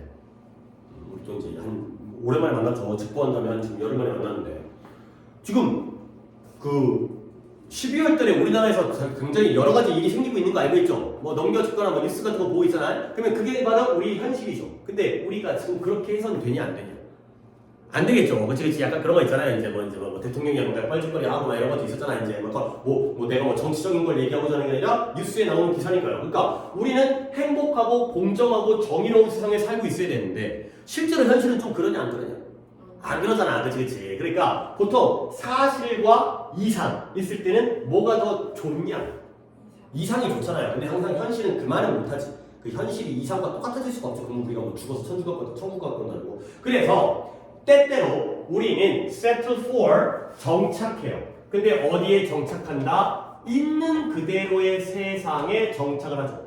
우리 또 이제 한 오랜만에 만났죠. 직구한다면 지금 열흘 만에 만났는데 지금 그 12월 달에 우리나라에서 굉장히 여러 가지 일이 생기고 있는 거 알고 있죠? 뭐 넘겨죽거나 뭐 뉴스 같은 거 보고 있잖아요. 그러면 그게 바로 우리 현실이죠. 근데 우리가 지금 그렇게 해서는 되냐 안 되냐? 안 되겠죠. 그치 약간 그런 거 있잖아요. 이제 뭐 대통령이 뭔가 뻘짓거리 하고 막 이런 것도 있었잖아. 이제 뭐 내가 뭐 정치적인 걸 얘기하고자 하는 게 아니라 뉴스에 나오는 기사니까요. 그러니까 우리는 행복하고 공정하고 정의로운 세상에 살고 있어야 되는데 실제로 현실은 좀 그러냐 안 그러냐? 안 그러잖아. 그치. 그러니까 보통 사실과 이상 있을 때는 뭐가 더 좋냐? 이상이 좋잖아요. 근데 항상 현실은 그 말은 못하지. 그 현실이 이상과 똑같아질 수가 없죠. 그럼 우리가 뭐 죽어서 천국 갔거나 천국 갔거나 하고. 그래서 때때로 우리는 settle for 정착해요. 근데 어디에 정착한다? 있는 그대로의 세상에 정착을 하죠.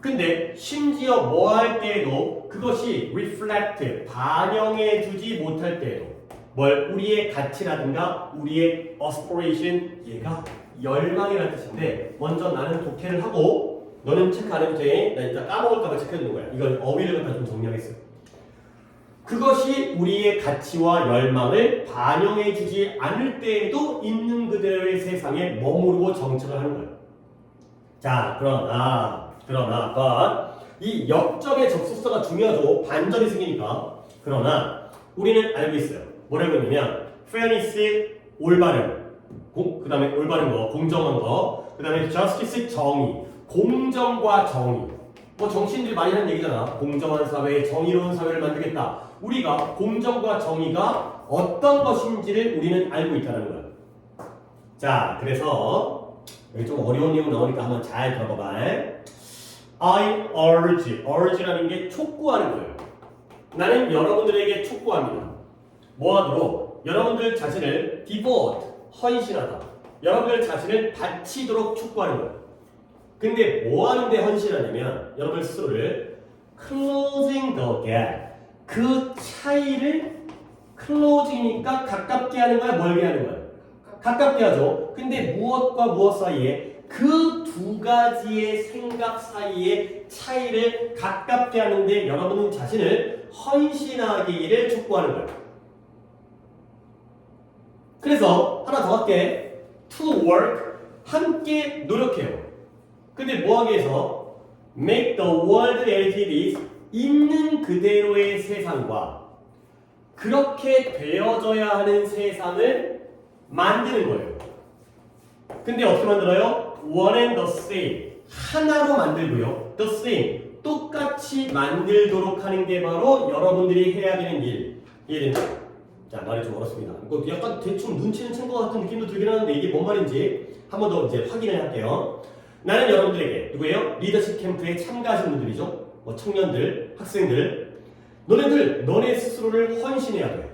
근데 심지어 뭐 할 때에도 그것이 reflect, 반영해주지 못할 때에도 뭘 우리의 가치라든가 우리의 aspiration 얘가 열망이라는 뜻인데 먼저 나는 독해를 하고 너는 체크 안 해도 돼. 나 이따 까먹을까봐 체크해두는 거야. 이건 어휘력을 다 좀 정리하겠어요. 그것이 우리의 가치와 열망을 반영해주지 않을 때에도 있는 그대로의 세상에 머무르고 정착을 하는 거예요. 자, 그러나 이 역적의 접속사가 중요하죠. 반전이 생기니까. 그러나 우리는 알고 있어요. 뭐라고 했냐면 fairness, 올바름, 그 다음에 올바른 거, 공정한 거, 그 다음에 justice, 정의, 공정과 정의. 뭐 정치인들이 많이 하는 얘기잖아. 공정한 사회, 정의로운 사회를 만들겠다. 우리가 공정과 정의가 어떤 것인지를 우리는 알고 있다는 거야. 자, 그래서 여기 좀 어려운 내용 나오니까 한번 잘 들어봐봐. I urge라는 게 촉구하는 거예요. 나는 여러분들에게 촉구합니다. 뭐 하도록? 여러분들 자신을 devote, 헌신하다. 여러분들 자신을 바치도록 촉구하는 거예요. 근데 뭐 하는데 헌신하냐면 여러분들 스스로를 closing the gap, 그 차이를 close이니까 가깝게 하는 거야, 멀게 하는 거야? 가깝게 하죠. 근데 무엇과 무엇 사이에 그 두 가지의 생각 사이의 차이를 가깝게 하는데 여러분은 자신을 헌신하기를 촉구하는 거예요. 그래서 하나 더 할게. to work, 함께 노력해요. 근데 뭐하기 위해서 make the world as it is, 있는 그대로의 세상과 그렇게 되어져야 하는 세상을 만드는 거예요. 근데 어떻게 만들어요? one and the same, 하나로 만들고요. the same, 똑같이 만들도록 하는 게 바로 여러분들이 해야 되는 일. 이해되나요? 자, 말이 좀 어렵습니다. 이거 약간 대충 눈치는 챈 것 같은 느낌도 들긴 하는데 이게 뭔 말인지 한 번 더 이제 확인을 할게요. 나는 여러분들에게 누구예요? 리더십 캠프에 참가하신 분들이죠. 뭐 청년들, 학생들, 너네들 너네 스스로를 헌신해야 돼.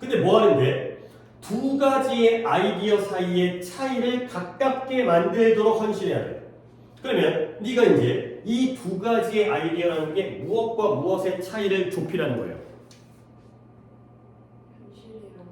근데 뭐 하는데? 두 가지의 아이디어 사이의 차이를 가깝게 만들도록 헌신해야 돼. 그러면 네가 이제 이 두 가지의 아이디어라는 게 무엇과 무엇의 차이를 좁히라는 거예요.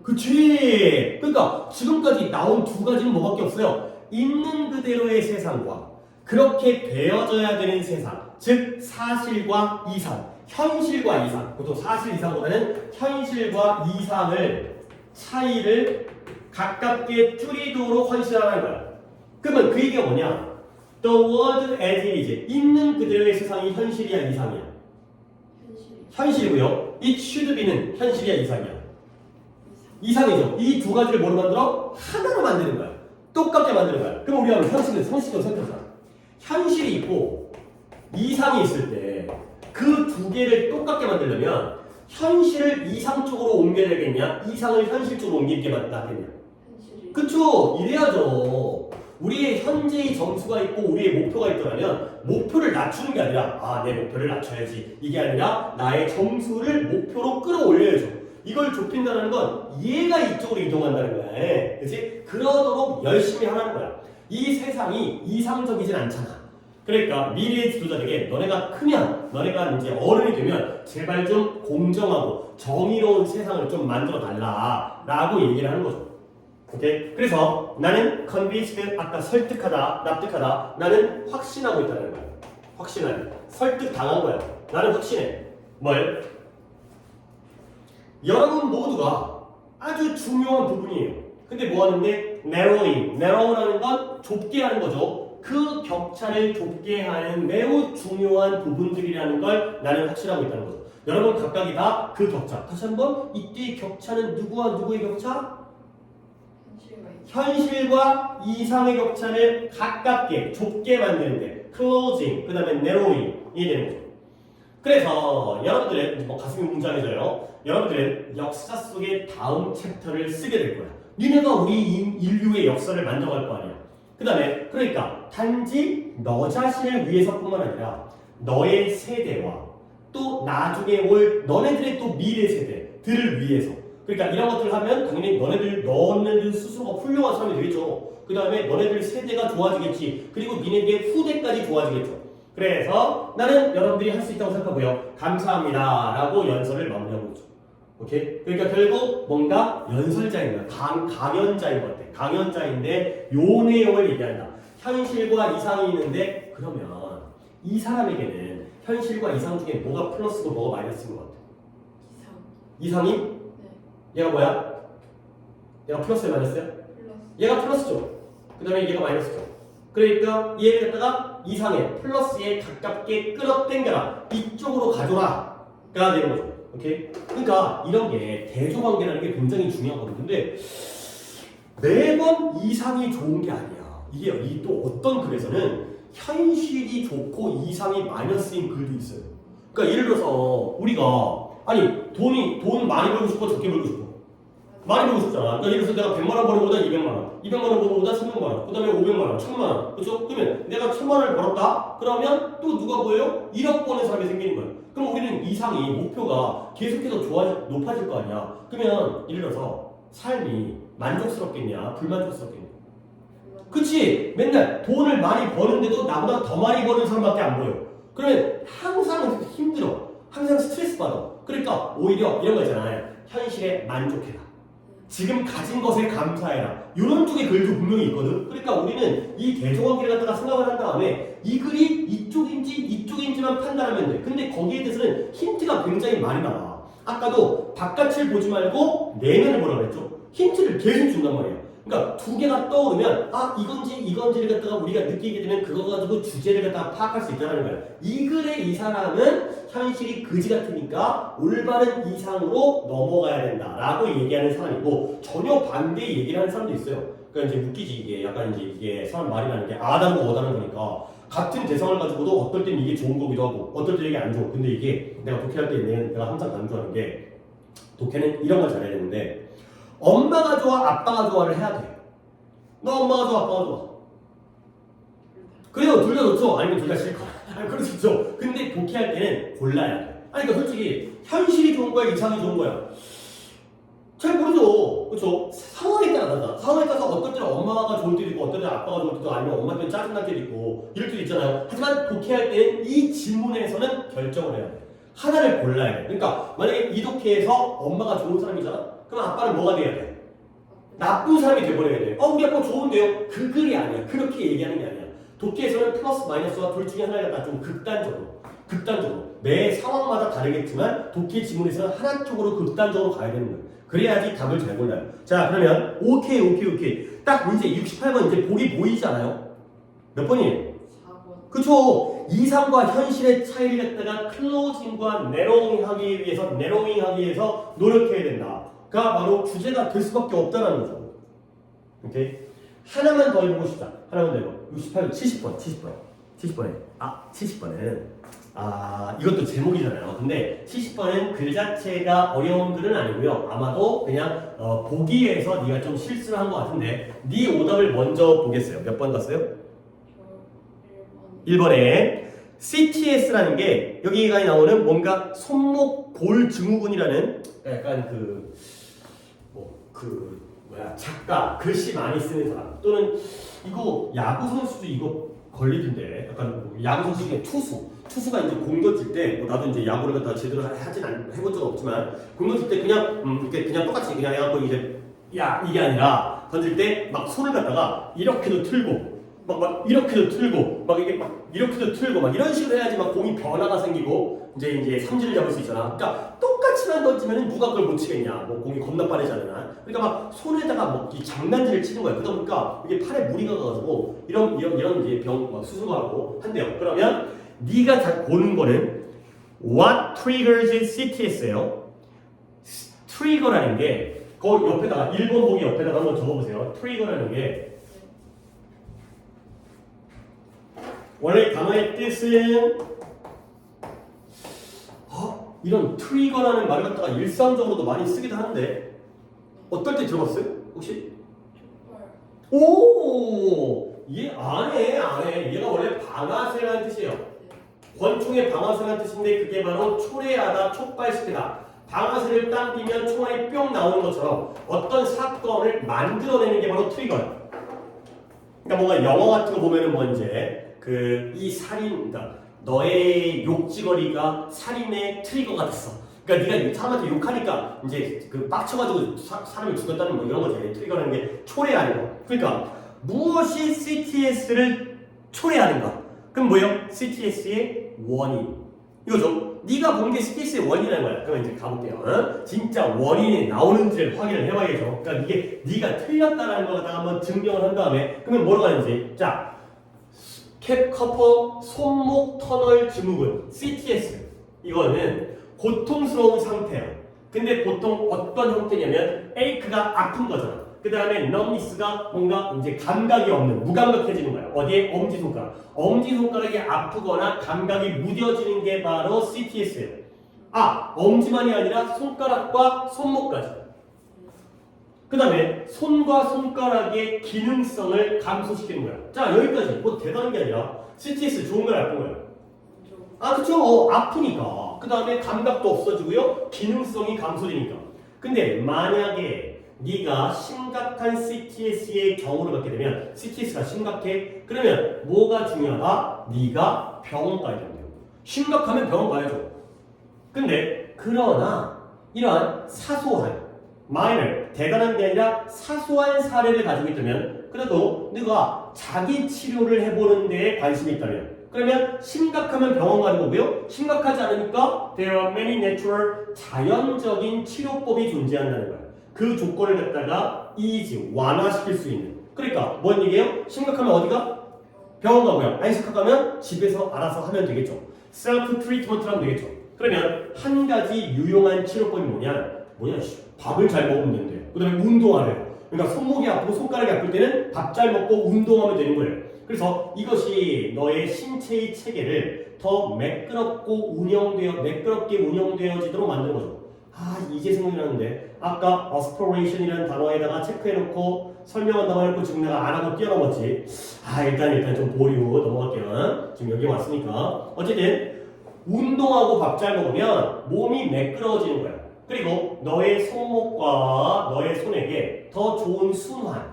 그치? 그러니까 지금까지 나온 두 가지는 뭐밖에 없어요. 있는 그대로의 세상과 그렇게 되어져야 되는 세상, 즉 사실과 이상, 현실과 이상, 보통 사실 이상보다는 현실과 이상을 차이를 가깝게 줄이도록 헌신하는 거야. 그러면 그 얘기가 뭐냐? The world as it is, 있는 그대로의 세상이 현실이야 이상이야? 현실이고요. It should be는 현실이야 이상이야? 이상이죠. 이 두 가지를 뭐로 만들어? 하나로 만드는 거야. 똑같게 만드는 거야. 그럼 우리가 상식적으로 생각하자. 현실이 있고 이상이 있을 때 그 두 개를 똑같게 만들려면 현실을 이상 쪽으로 옮겨야 되겠냐? 이상을 현실 쪽으로 옮기는 게 낫겠냐? 그쵸? 이래야죠. 우리의 현재의 점수가 있고 우리의 목표가 있더라면 목표를 낮추는 게 아니라 내 목표를 낮춰야지 이게 아니라 나의 점수를 목표로 끌어올려야죠. 이걸 좁힌다는 건 얘가 이쪽으로 이동한다는 거야. 그치? 그러도록 열심히 하라는 거야. 이 세상이 이상적이진 않잖아. 그러니까 미래의 지도자에게 너네가 크면 너네가 이제 어른이 되면 제발 좀 공정하고 정의로운 세상을 좀 만들어 달라 라고 얘기를 하는 거죠. 오케이? 그래서 나는 convinced, 아까 설득하다, 납득하다. 나는 확신하고 있다는 거야. 확신하는. 설득 당한 거야. 나는 확신해. 뭘? 여러분 모두가 아주 중요한 부분이에요. 근데 뭐 하는데? narrow라는 건 좁게 하는 거죠. 그 격차를 좁게 하는 매우 중요한 부분들이라는 걸 나는 확신하고 있다는 거죠. 여러분 각각이 다 그 격차. 다시 한번 이때의 격차는 누구와 누구의 격차? 현실과 이상의 격차를 가깝게 좁게 만드는데 closing, 그 다음에 narrowing이 되는 거죠. 그래서 여러분들은 가슴이 웅장해져요. 여러분들은 역사 속의 다음 챕터를 쓰게 될 거야. 니네가 우리 인류의 역사를 만들어갈 거 아니야. 그 다음에 그러니까 단지 너 자신을 위해서뿐만 아니라 너의 세대와 또 나중에 올 너네들의 또 미래 세대들을 위해서, 그러니까 이런 것들을 하면 당연히 너네들 스스로가 훌륭한 사람이 되겠죠. 그 다음에 너네들 세대가 좋아지겠지. 그리고 니네들의 후대까지 좋아지겠죠. 그래서 나는 여러분들이 할 수 있다고 생각하고요. 감사합니다 라고 연설을 마무리하고 있죠. 오케이? 그러니까 결국 뭔가 연설자인 거야. 강연자인 것 같아. 강연자인데 요 내용을 얘기한다. 현실과 이상이 있는데 그러면 이 사람에게는 현실과 이상 중에 뭐가 플러스고 뭐가 마이너스인 것 같아? 이상이? 네. 얘가 뭐야? 얘가 플러스야 마이너스야? 얘가 플러스죠. 그 다음에 얘가 마이너스죠. 그러니까 얘를 갖다가 이상에 플러스에 가깝게 끌어당겨라. 이쪽으로 가줘라. 가 되는 거죠. 오케이? 그러니까 이런 게 대조관계라는 게 굉장히 중요하거든요. 근데 매번 이상이 좋은 게 아니야. 이게 이 또 어떤 글에서는 현실이 좋고 이상이 마이너스인 글도 있어요. 그러니까 예를 들어서 우리가 돈 많이 벌고 싶고 적게 벌고 싶어. 많이 벌고 싶잖아. 그러니까 예를 들어서 내가 100만 원 버는 거보다 200만 원, 200만 원 버는 거보다 300만 원, 그 다음에 500만 원, 1000만 원. 그렇죠? 그러면 내가 1000만 원을 벌었다? 그러면 또 누가 보여요? 1억 버는 사람이 생기는 거예요. 그럼 우리는 이상이 목표가 계속해서 높아질 거 아니야. 그러면 예를 들어서 삶이 만족스럽겠냐, 불만족스럽겠냐. 그치? 맨날 돈을 많이 버는데도 나보다 더 많이 버는 사람밖에 안 보여. 그러면 항상 힘들어. 항상 스트레스 받아. 그러니까 오히려 이런 거 있잖아요. 현실에 만족해라. 지금 가진 것에 감사해라. 이런 쪽의 글도 분명히 있거든. 그러니까 우리는 이 대조관계를 갖다가 생각을 한 다음에 이 글이 이쪽인지만 판단하면 돼. 근데 거기에 대해서는 힌트가 굉장히 많이 나와. 아까도 바깥을 보지 말고 내면을 보라고 했죠. 힌트를 계속 준단 말이야. 그러니까 두 개가 떠오르면 이건지를 갖다가 우리가 느끼게 되면 그거 가지고 주제를 갖다가 파악할 수 있다는 거야. 이 글의 이 사람은 현실이 그지 같으니까 올바른 이상으로 넘어가야 된다라고 얘기하는 사람이고, 전혀 반대의 얘기를 하는 사람도 있어요. 그러니까 이제 웃기지. 이게 약간 이게 사람 말이라는 게 아다르고 어다른 거니까 같은 대상을 가지고도 어떨 땐 이게 좋은 거기도 하고 어떨 땐 이게 안 좋아. 근데 이게 내가 독해할 때 내가 항상 강조하는 게, 독해는 이런 걸 잘해야 되는데 엄마가 좋아 아빠가 좋아를 해야 돼. 너 엄마가 좋아 아빠가 좋아? 그래요. 둘 다 좋죠. 아니면 둘 다 싫고. 그럴 수 있죠. 근데 독해할 때는 골라야 돼. 그러니까 솔직히 현실이 좋은 거야 이상이 좋은 거야? 잘 모르죠. 그렇죠? 상황에 따라 다르다. 상황에 따라서 어떨 때는 엄마가 좋을 때도 있고 어떨 때는 아빠가 좋을 때도, 아니면 엄마 때는 짜증날 때도 있고 이럴 때도 있잖아요. 하지만 독해할 때는 이 질문에서는 결정을 해야 돼. 하나를 골라야 돼. 그러니까 만약에 이 독해에서 엄마가 좋은 사람이잖아? 그럼 아빠는 뭐가 돼야 돼? 나쁜 사람이 돼버려야 돼. 우리 아빠 좋은데요? 그 글이 아니야. 그렇게 얘기하는 게 아니야. 독해에서는 플러스 마이너스와 둘 중에 하나를 갖다 좀 극단적으로 매 상황마다 다르겠지만 독해 지문에서는 하나 쪽으로 극단적으로 가야 되는 거예요. 그래야지 답을 잘 골라요. 자, 그러면 오케이. 딱 이제 68번 이제 복이 보이지 않아요? 몇 번이에요? 4번. 그쵸? 이상과 현실의 차이를 갖다가 클로징과 내로잉 하기 위해서 노력해야 된다. 가 바로 주제가 될 수밖에 없다는 거죠. 오케이? 하나만 더 해보고 싶다. 하나만 더 해봐. 68번, 70번. 70번에 70번에는 이것도 제목이잖아요. 근데 70번은 글 자체가 어려운 글은 아니고요. 아마도 그냥 보기에서 네가 좀 실수를 한 것 같은데 네 오답을 먼저 보겠어요. 몇 번 갔어요? 저 1번에 CTS라는 게 여기가 나오는 뭔가 손목 골 증후군이라는 약간 작가 글씨 많이 쓰는 사람 또는 이거 야구 선수도 이거 걸리던데 약간 야구 선수 중에 투수가 이제 공 던질 때 나도 이제 야구를 갖다 제대로 해본 적은 없지만 공 던질 때 그냥 이렇게 그냥 똑같이 그냥 해갖고 이제 이게 아니라 던질 때 막 손을 갖다가 이렇게도 틀고 막 이렇게도 틀고 막 이게 막 이렇게도 틀고 막 이런 식으로 해야지 막 공이 변화가 생기고 이제 삼진을 잡을 수 있잖아. 그러니까 똑같이만 던지면은 누가 그걸 못 치겠냐. 뭐 공이 겁나 빠르잖아. 그러니까 막 손에다가 뭐 이 장난질을 치는 거야. 그러다 보니까 이게 팔에 무리가 가가지고 이런 이제 병 수술도 하고 한대요. 그러면 네가 다 보는 거는 What triggers CTS예요. 트리거라는 게 그 옆에다가 1번 보기 옆에다가 한번 적어보세요. 트리거라는 게 원래 단어의 뜻은 이런 트리거라는 말을 갖다가 일상적으로도 많이 쓰기도 하는데 어떨 때 들어봤어요? 혹시? 오! 얘 안 해. 얘가 원래 방아쇠라는 뜻이에요. 권총의 방아쇠라는 뜻인데 그게 바로 초래하다, 촉발시키다. 방아쇠를 당기면 총알이 뿅 나오는 것처럼 어떤 사건을 만들어내는 게 바로 트리거예요. 그러니까 뭔가 영화 같은 거 보면은 뭐 이제 이 살인, 그러니까 너의 욕지거리가 살인의 트리거가 됐어. 그러니까 네가 사람한테 욕하니까 이제 빡쳐가지고 사람을 죽였다는 뭐 이런 거지. 트리거라는 게 초래하는 거. 그러니까 무엇이 CTS를 초래하는가? 그럼 뭐예요? CTS의 원인. 이거죠. 네가 본 게 CTS의 원인이라는 거야. 그러면 이제 가볼게요. 진짜 원인이 나오는지를 확인을 해봐야죠. 그러니까 이게 네가 틀렸다라는 걸 한번 증명을 한 다음에 그러면 뭐로 가는지. 자. 캡 커퍼 손목 터널 증후군 CTS 이거는 고통스러운 상태예요. 근데 보통 어떤 형태냐면 에이크가 아픈 거잖아. 그 다음에 넘니스가 뭔가 이제 감각이 없는 무감각해지는 거야. 어디에? 엄지손가락. 엄지손가락이 아프거나 감각이 무뎌지는 게 바로 CTS예요. 엄지만이 아니라 손가락과 손목까지. 그 다음에 손과 손가락의 기능성을 감소시키는 거야. 자, 여기까지. 뭐 대단한 게 아니라 CTS 좋은 거야, 나쁜 거야? 그쵸. 아프니까. 그 다음에 감각도 없어지고요. 기능성이 감소되니까. 근데 만약에 네가 심각한 CTS의 경우를 갖게 되면 CTS가 심각해? 그러면 뭐가 중요하다? 네가 병원 가야 된대요. 심각하면 병원 가야죠. 근데 그러나 이러한 사소한 minor, 대단한 게 아니라 사소한 사례를 가지고 있다면 그래도 네가 자기 치료를 해보는 데에 관심이 있다면 그러면 심각하면 병원 가는 거고요. 심각하지 않으니까 there are many natural 자연적인 치료법이 존재한다는 거야. 그 조건을 갖다가 ease, 완화시킬 수 있는. 그러니까 뭔 얘기예요? 심각하면 어디가? 병원 가고요. 안 심각하면 집에서 알아서 하면 되겠죠. 셀프 트리트먼트를 하면 되겠죠. 그러면 한 가지 유용한 치료법이 뭐냐? 밥을 잘 먹으면 된대. 그 다음에 운동하래요. 그러니까 손목이 아프고 손가락이 아플 때는 밥 잘 먹고 운동하면 되는 거예요. 그래서 이것이 너의 신체의 체계를 더 매끄럽게 운영되어지도록 만드는 거죠. 이제 생각이 나는데 아까 aspiration이라는 단어에다가 체크해놓고 설명한다고 해놓고 지금 내가 안 하고 뛰어넘었지. 일단 좀 보류 넘어갈게요. 지금 여기 왔으니까 어쨌든 운동하고 밥 잘 먹으면 몸이 매끄러워지는 거야. 그리고 너의 손목과 너의 손에게 더 좋은 순환,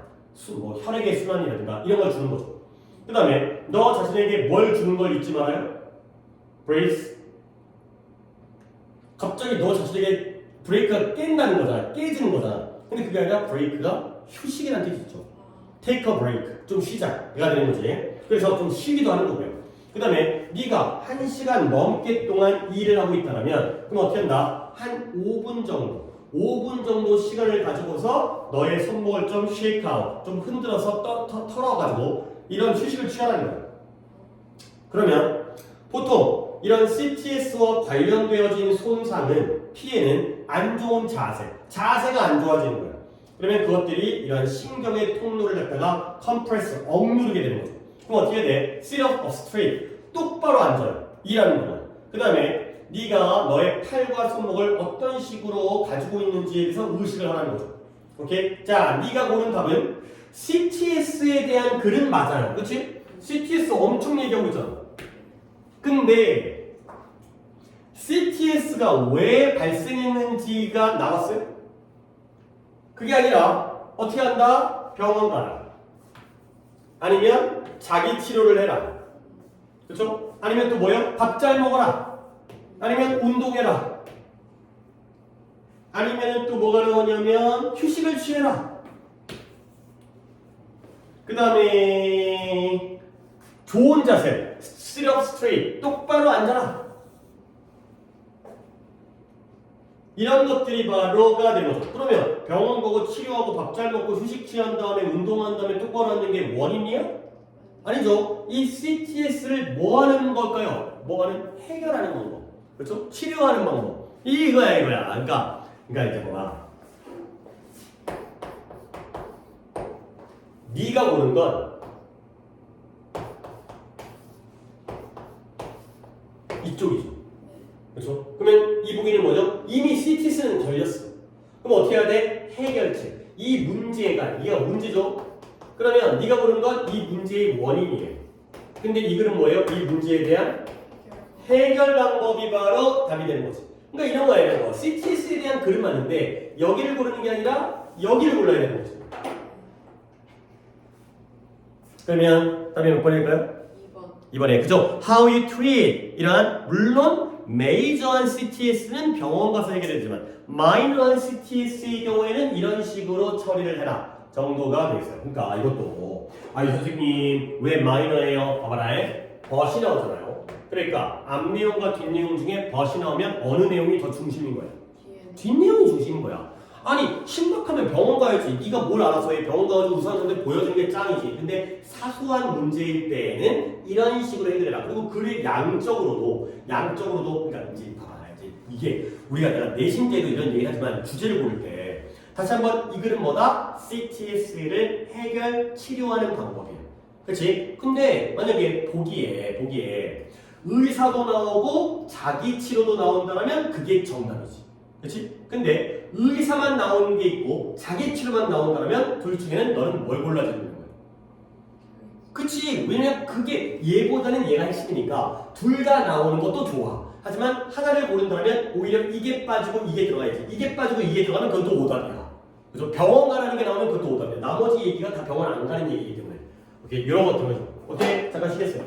뭐 혈액의 순환이라든가 이런 걸 주는 거죠. 그 다음에 너 자신에게 뭘 주는 걸 잊지 말아요? 브레이스. 갑자기 너 자신에게 브레이크가 깬다는 거잖아. 깨지는 거잖아. 근데 그게 아니라 브레이크가 휴식이라는 뜻이 있죠. Take a break. 좀 쉬자. 가 되는 거지. 그래서 좀 쉬기도 하는 거고요. 그 다음에 네가 1시간 넘게 동안 일을 하고 있다면 그럼 어떻게 한다? 한 5분 정도 시간을 가지고서 너의 손목을 좀 shake out, 좀 흔들어서 털어가지고 이런 휴식을 취하라는 거야. 그러면 보통 이런 CTS와 관련되어진 손상은 피해는 안 좋은 자세가 안 좋아지는 거야. 그러면 그것들이 이런 신경의 통로를 갖다가 컴프레스, 억누르게 되는 거죠. 그럼 어떻게 돼? Sit up straight. 똑바로 앉아요. 이라는 거야. 그 다음에 네가 너의 팔과 손목을 어떤 식으로 가지고 있는지에 대해서 의식을 하라는 거죠. 오케이? 자, 네가 고른 답은 CTS에 대한 글은 맞아요. 그치? CTS 엄청 얘기하고 있잖아. 근데 CTS가 왜 발생했는지가 나왔어요? 그게 아니라 어떻게 한다? 병원 가라. 아니면 자기 치료를 해라. 그렇죠? 아니면 또 뭐요? 밥 잘 먹어라. 아니면 운동해라. 아니면 또 뭐가 나오냐면 휴식을 취해라. 그 다음에 좋은 자세, sit up straight, 똑바로 앉아라. 이런 것들이 바로가 되는 거죠. 그러면 병원 가고 치료하고 밥 잘 먹고 휴식 취한 다음에 운동한 다음에 똑바로 앉는 게 원인이야? 아니죠. 이 CTS를 뭐 하는 걸까요? 뭐 하는 해결하는 방법. 그렇죠? 치료하는 방법. 이거야. 그러니까 이제 뭐야? 네가 고른 건 이쪽이죠. 그렇죠? 그러면 이 보기는 뭐죠? 이미 CTS는 걸렸어. 그럼 어떻게 해야 돼? 해결책. 이 문제가 이가 문제죠. 그러면 네가 고른 건 이 문제의 원인이에요. 근데 이 글은 뭐예요? 이 문제에 대한 해결 방법이 바로 답이 되는 거지. 그러니까 이런 거예요. CTS에 대한 글은 맞는데 여기를 고르는 게 아니라 여기를 골라야 되는 거지. 그러면 답이 몇 번일까요? 2번. 2번에 그죠? How you treat 이러한 물론 메이저한 CTS는 병원 가서 해결되지만 마이너한 CTS의 경우에는 이런 식으로 처리를 해라 정도가 되겠어요. 그러니까 이것도 아니 선생님 왜 마이너예요? 봐봐라 벗이 나오잖아요. 그러니까 앞내용과 뒷내용 중에 벗이 나오면 어느 내용이 더 중심인 거야? 뒷내용이 중심인 거야. 아니 심각하면 병원 가야지. 네가 뭘 알아서 해. 병원 가가지고 의사한테 보여주는 게 짱이지. 근데 사소한 문제일 때에는 이런 식으로 해결해라. 그리고 글의 양적으로도 그러니까 이제 봐봐. 이제 이게 우리가 내가 내신 때도 이런 얘기를 하지만 주제를 고를 때 다시 한번 이 글은 뭐다? CTS를 해결 치료하는 방법이에요. 그렇지? 근데 만약에 보기에 의사도 나오고 자기 치료도 나온다면 그게 정답이지. 그렇지? 근데 의사만 나오는 게 있고 자기 치료만 나온다면 둘 중에는 너는 뭘 골라야 되는 거야? 그치? 왜냐면 그게 얘보다는 얘가 핵심이니까 둘 다 나오는 것도 좋아. 하지만 하나를 고른다면 오히려 이게 빠지고 이게 들어가야지. 이게 빠지고 이게 들어가면 그것도 오답이야. 그래서 병원 가라는 게 나오면 그것도 오답이야. 나머지 얘기가 다 병원 안 가는 얘기이기 때문에. 오케이? 이런 것들은 오케이? 잠깐 쉬겠어요.